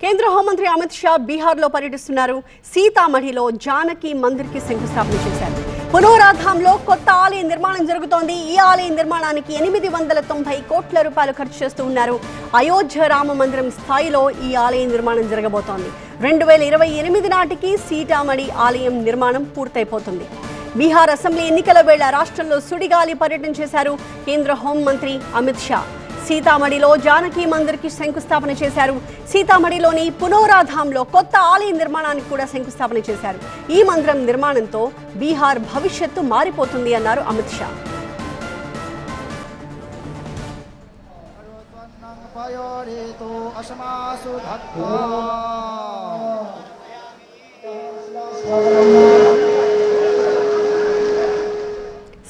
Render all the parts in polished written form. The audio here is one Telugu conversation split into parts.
కేంద్ర హోంమంత్రి అమిత్ షా బీహార్లో పర్యటిస్తున్నారు. సీతామఢిలో జానకి మందిర్కి శంకుస్థాపన చేశారు. పునోరాధాంలో కొత్త ఆలయ నిర్మాణం జరుగుతోంది. ఈ ఆలయ నిర్మాణానికి 890 కోట్ల రూపాయలు ఖర్చు చేస్తూ ఉన్నారు. అయోధ్య రామ మందిరం స్థాయిలో ఈ ఆలయ నిర్మాణం జరగబోతోంది. 2028 నాటికి సీతామఢి ఆలయం నిర్మాణం పూర్తయిపోతుంది. బీహార్ అసెంబ్లీ ఎన్నికల వేళ రాష్ట్రంలో సుడిగాలి పర్యటన చేశారు కేంద్ర హోంమంత్రి అమిత్ షా. సీతామఢిలో జానకి మందిర్కి శంకుస్థాపన చేశారు. సీతామఢిలోని పునోరాధాంలో కొత్త ఆలయ నిర్మాణానికి కూడా శంకుస్థాపన చేశారు. ఈ మందిరం నిర్మాణంతో బీహార్ భవిష్యత్తు మారిపోతుంది అన్నారు అమిత్ షా.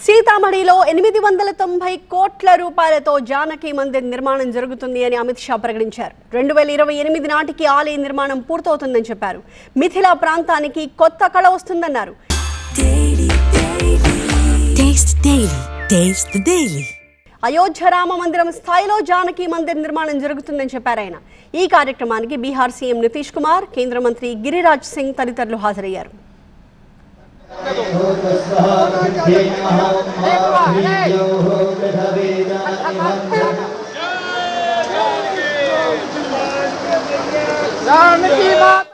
సీతామఢిలో 890 కోట్ల రూపాయలతో జానకి మందిర్ నిర్మాణం జరుగుతుంది అని అమిత్ షా ప్రకటించారు. 2028 నాటికి ఆలయ నిర్మాణం పూర్తవుతుందని చెప్పారు. మిథిలా ప్రాంతానికి కొత్త కళ వస్తుందన్నారు. అయోధ్య రామ మందిరం స్థాయిలో జానకి మందిర్ నిర్మాణం జరుగుతుందని చెప్పారు ఆయన. ఈ కార్యక్రమానికి బీహార్ సీఎం నితీష్ కుమార్, కేంద్ర మంత్రి గిరిరాజ్ సింగ్ తదితరులు హాజరయ్యారు. जानकी माता